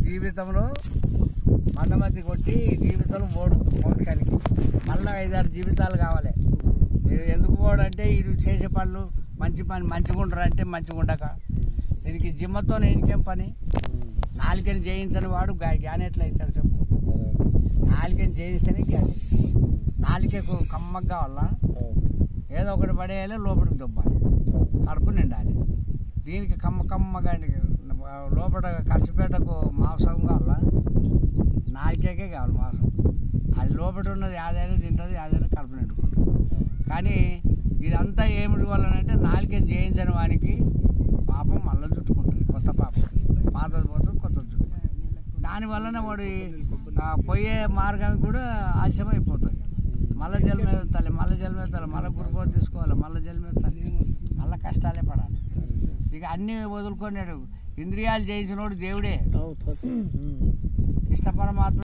జీవితంలో మందమతి కొట్టి జీవితంలో మోక్షానికి మళ్ళీ 5-6 జీవితాలు కావాలి. ఎందుకు పోడంటే ఇది చేసే పనులు మంచి పని మంచిగా ఉండరంటే మంచిగా ఉండక దీనికి జిమ్మతో ఇంకేం పని. నాలుకని జయించని వాడు జ్ఞాని ఎట్లా ఇచ్చాడు చెప్పు. నాలుకని జయిస్తేనే జ్ఞాని. నాలుకకు కమ్మగా కావాలా ఏదో ఒకటి పడేయాలి, లోపలికి దుబ్బాలి, కడుపు నిండాలి. దీనికి కమ్మగా లోపల కర్సిపేటకు మాంసం కావాలా, నాలుకేకే కావాలి మాంసం. అది లోపల ఉన్నది యాదైనా తింటుంది, యాదైనా కడుపు నిండుకుంటుంది. కానీ ఇదంతా ఏమిటి వల్లనంటే నాలుకని జయించని వానికి పాపం మళ్ళీ చుట్టుకుంటుంది, కొత్త పాపం. పాతది పోతుంది, కొత్తది చుట్టుకుంటుంది. దానివల్లనే వాడు పోయే మార్గానికి కూడా ఆలస్యం అయిపోతుంది. మళ్ళీ జలమెత్తాలి, మళ్ళీ గురుపోతు తీసుకోవాలి, మళ్ళీ జలమెత్తాలి, మళ్ళీ కష్టాలే పడాలి. ఇక అన్నీ వదులుకున్నాడు. ఇంద్రియాలు జయించినోడు దేవుడే. కృష్ణ పరమాత్మ